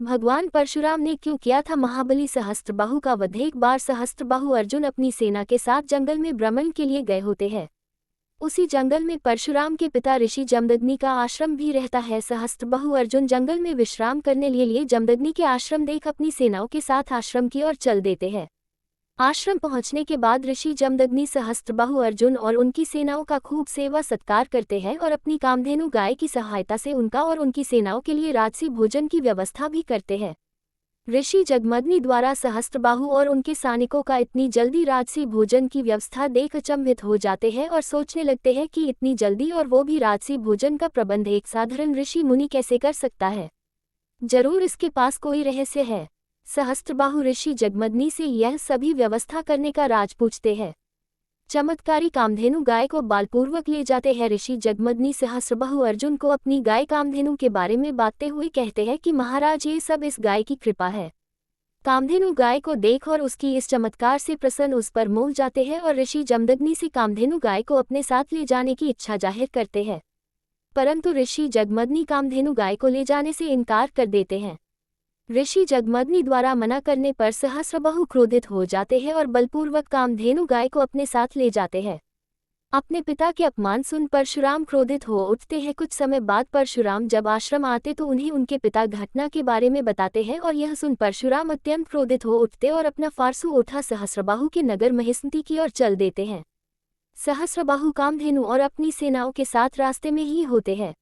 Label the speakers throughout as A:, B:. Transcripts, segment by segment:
A: भगवान परशुराम ने क्यों किया था महाबली सहस्त्रबाहु का वध। एक बार सहस्त्रबाहु अर्जुन अपनी सेना के साथ जंगल में भ्रमण के लिए गए होते हैं। उसी जंगल में परशुराम के पिता ऋषि जमदग्नि का आश्रम भी रहता है। सहस्त्रबाहु अर्जुन जंगल में विश्राम करने लिए जमदग्नि के आश्रम देख अपनी सेनाओं के साथ आश्रम की ओर चल देते हैं। आश्रम पहुंचने के बाद ऋषि जमदग्नि सहस्त्रबाहु अर्जुन और उनकी सेनाओं का खूब सेवा सत्कार करते हैं और अपनी कामधेनु गाय की सहायता से उनका और उनकी सेनाओं के लिए राजसी भोजन की व्यवस्था भी करते हैं। ऋषि जमदग्नि द्वारा सहस्त्रबाहु और उनके सैनिकों का इतनी जल्दी राजसी भोजन की व्यवस्था देख अचंभित हो जाते हैं और सोचने लगते हैं कि इतनी जल्दी और वो भी राजसी भोजन का प्रबंध एक साधारण ऋषि मुनि कैसे कर सकता है। जरूर इसके पास कोई रहस्य है। सहस्त्रबाहु ऋषि जमदग्नि से यह सभी व्यवस्था करने का राज पूछते हैं। चमत्कारी कामधेनु गाय को बलपूर्वक ले जाते हैं। ऋषि जमदग्नि सहस्त्रबाहु अर्जुन को अपनी गाय कामधेनु के बारे में बातते हुए कहते हैं कि महाराज, ये सब इस गाय की कृपा है। कामधेनु गाय को देख और उसकी इस चमत्कार से प्रसन्न उस पर मोह जाते हैं और ऋषि जमदग्नि से कामधेनु गाय को अपने साथ ले जाने की इच्छा जाहिर करते हैं, परंतु ऋषि जमदग्नि कामधेनु गाय को ले जाने से इनकार कर देते हैं। ऋषि जमदग्नि द्वारा मना करने पर सहस्त्रबाहु क्रोधित हो जाते हैं और बलपूर्वक कामधेनु गाय को अपने साथ ले जाते हैं। अपने पिता के अपमान सुन परशुराम क्रोधित हो उठते हैं। कुछ समय बाद परशुराम जब आश्रम आते तो उन्हें उनके पिता घटना के बारे में बताते हैं और यह सुन परशुराम अत्यंत क्रोधित हो उठते और अपना फारसू उठा सहस्त्रबाहु के नगर महिष्मति की ओर चल देते हैं। सहस्त्रबाहु कामधेनु और अपनी सेनाओं के साथ रास्ते में ही होते हैं।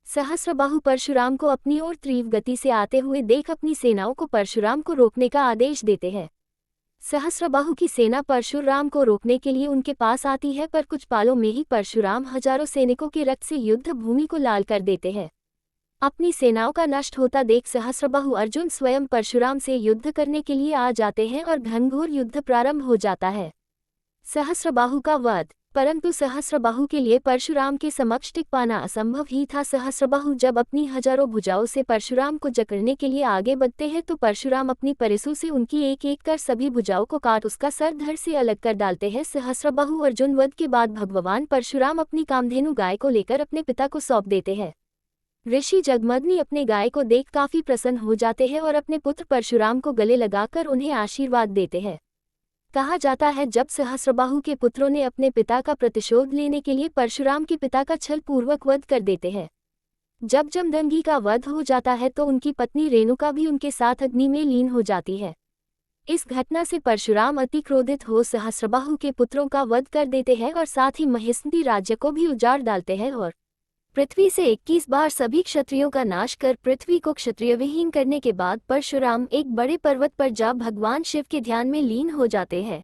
A: सहस्त्रबाहु परशुराम को अपनी ओर तीव्र गति से आते हुए देख अपनी सेनाओं को परशुराम को रोकने का आदेश देते हैं। सहस्त्रबाहु की सेना परशुराम को रोकने के लिए उनके पास आती है, पर कुछ पालों में ही परशुराम हजारों सैनिकों के रक्त से युद्ध भूमि को लाल कर देते हैं। अपनी सेनाओं का नष्ट होता देख सहस्त्रबाहु अर्जुन स्वयं परशुराम से युद्ध करने के लिए आ जाते हैं और घनघोर युद्ध प्रारंभ हो जाता है। सहस्त्रबाहु का वध। परंतु सहस्त्रबाहु के लिए परशुराम के समक्ष टिक पाना असंभव ही था। सहस्त्रबाहु जब अपनी हजारों भुजाओं से परशुराम को जकड़ने के लिए आगे बढ़ते हैं तो परशुराम अपनी परिसु से उनकी एक एक कर सभी भुजाओं को काट उसका सर धड़ से अलग कर डालते हैं। सहस्त्रबाहु अर्जुन वध के बाद भगवान परशुराम अपनी कामधेनु गाय को लेकर अपने पिता को सौंप देते हैं। ऋषि जमदग्नि अपने गाय को देख काफी प्रसन्न हो जाते हैं और अपने पुत्र परशुराम को गले लगाकर उन्हें आशीर्वाद देते हैं। कहा जाता है जब सहस्त्रबाहु के पुत्रों ने अपने पिता का प्रतिशोध लेने के लिए परशुराम के पिता का छल पूर्वक वध कर देते हैं। जब जमदग्नि का वध हो जाता है तो उनकी पत्नी रेणुका भी उनके साथ अग्नि में लीन हो जाती है। इस घटना से परशुराम अति क्रोधित हो सहस्त्रबाहु के पुत्रों का वध कर देते हैं और साथ ही महिष्मति राज्य को भी उजाड़ डालते हैं और पृथ्वी से 21 बार सभी क्षत्रियों का नाश कर पृथ्वी को क्षत्रिय विहीन करने के बाद परशुराम एक बड़े पर्वत पर जा भगवान शिव के ध्यान में लीन हो जाते हैं।